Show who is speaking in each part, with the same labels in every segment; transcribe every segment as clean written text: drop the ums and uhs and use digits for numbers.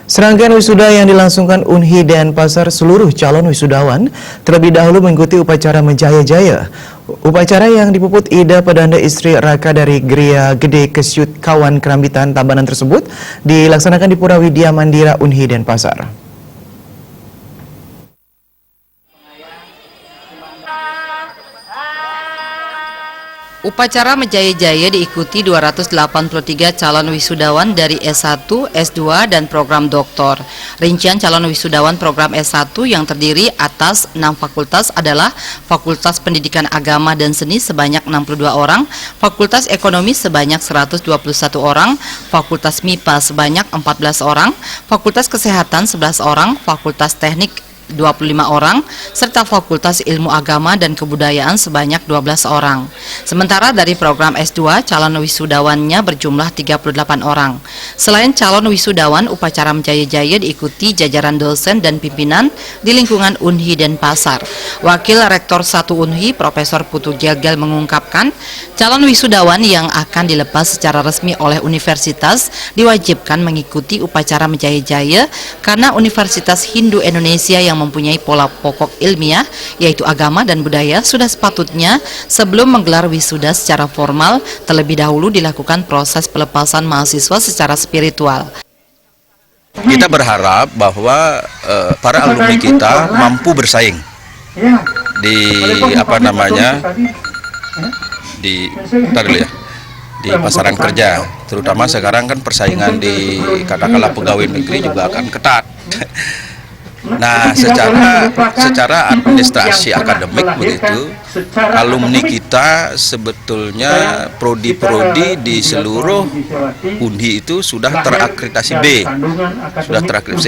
Speaker 1: Serangkaian wisuda yang dilangsungkan Unhi Denpasar seluruh calon wisudawan terlebih dahulu mengikuti upacara Menjaya-Jaya. Upacara yang dipuput Ida Pedanda istri Raka dari Geria Gede Kesyut Kawan Kerambitan Tabanan tersebut dilaksanakan di Pura Widya Mandira Unhi Denpasar.
Speaker 2: Upacara Menjaya-Jaya diikuti 283 calon wisudawan dari S1, S2, dan program doktor. Rincian calon wisudawan program S1 yang terdiri atas 6 fakultas adalah Fakultas Pendidikan Agama dan Seni sebanyak 62 orang, Fakultas Ekonomi sebanyak 121 orang, Fakultas MIPA sebanyak 14 orang, Fakultas Kesehatan 11 orang, Fakultas Teknik 25 orang, serta Fakultas Ilmu Agama dan Kebudayaan sebanyak 12 orang. Sementara dari program S2, calon wisudawannya berjumlah 38 orang. Selain calon wisudawan, upacara Menjaya-Jaya diikuti jajaran dosen dan pimpinan di lingkungan Unhi Denpasar. Wakil Rektor 1 Unhi, Profesor Putu Gelgel mengungkapkan, calon wisudawan yang akan dilepas secara resmi oleh universitas diwajibkan mengikuti upacara Menjaya-Jaya karena Universitas Hindu Indonesia yang mempunyai pola pokok ilmiah yaitu agama dan budaya sudah sepatutnya sebelum menggelar wisuda secara formal terlebih dahulu dilakukan proses pelepasan mahasiswa secara spiritual.
Speaker 3: Kita berharap bahwa para alumni kita mampu bersaing di di pasaran kerja, terutama sekarang kan persaingan di katakanlah pegawai negeri juga akan ketat. Nah, secara administrasi akademik begitu, alumni kita sebetulnya prodi-prodi di seluruh Unhi itu sudah terakreditasi B,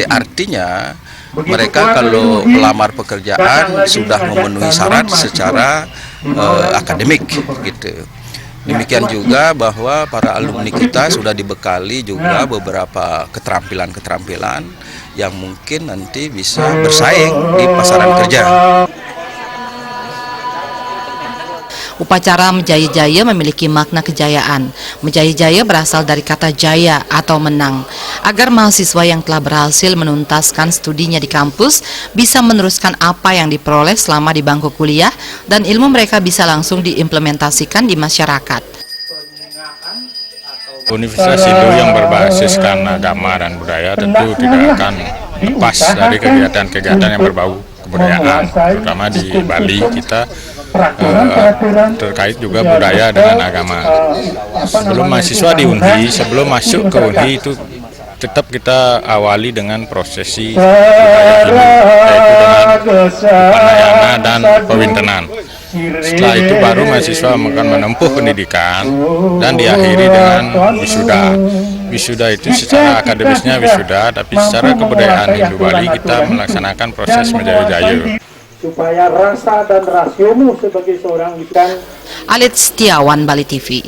Speaker 3: artinya mereka kalau melamar pekerjaan sudah memenuhi syarat secara akademik gitu. Demikian juga bahwa para alumni kita sudah dibekali juga beberapa keterampilan-keterampilan yang mungkin nanti bisa bersaing di pasaran kerja.
Speaker 2: Upacara Menjaya-Jaya memiliki makna kejayaan. Menjaya-Jaya berasal dari kata jaya atau menang. Agar mahasiswa yang telah berhasil menuntaskan studinya di kampus bisa meneruskan apa yang diperoleh selama di bangku kuliah dan ilmu mereka bisa langsung diimplementasikan di masyarakat.
Speaker 4: Universitas Hindu yang berbasiskan agama dan budaya tentu tidak akan lepas dari kegiatan-kegiatan yang berbau kebudayaan, terutama di Bali kita terkait juga budaya dengan agama. Sebelum mahasiswa di Unhi, sebelum masuk ke Unhi itu tetap kita awali dengan prosesi budaya Hindu, yaitu dengan upanayana dan pewintenan. Setelah itu baru mahasiswa akan menempuh pendidikan dan diakhiri dengan wisuda. Wisuda itu secara akademisnya wisuda, tapi secara kebudayaan Hindu Bali kita melaksanakan proses Menjaya-Jaya.
Speaker 5: Supaya rasa dan rasiomu sebagai seorang ikan.
Speaker 2: Alit Setiawan, Bali TV.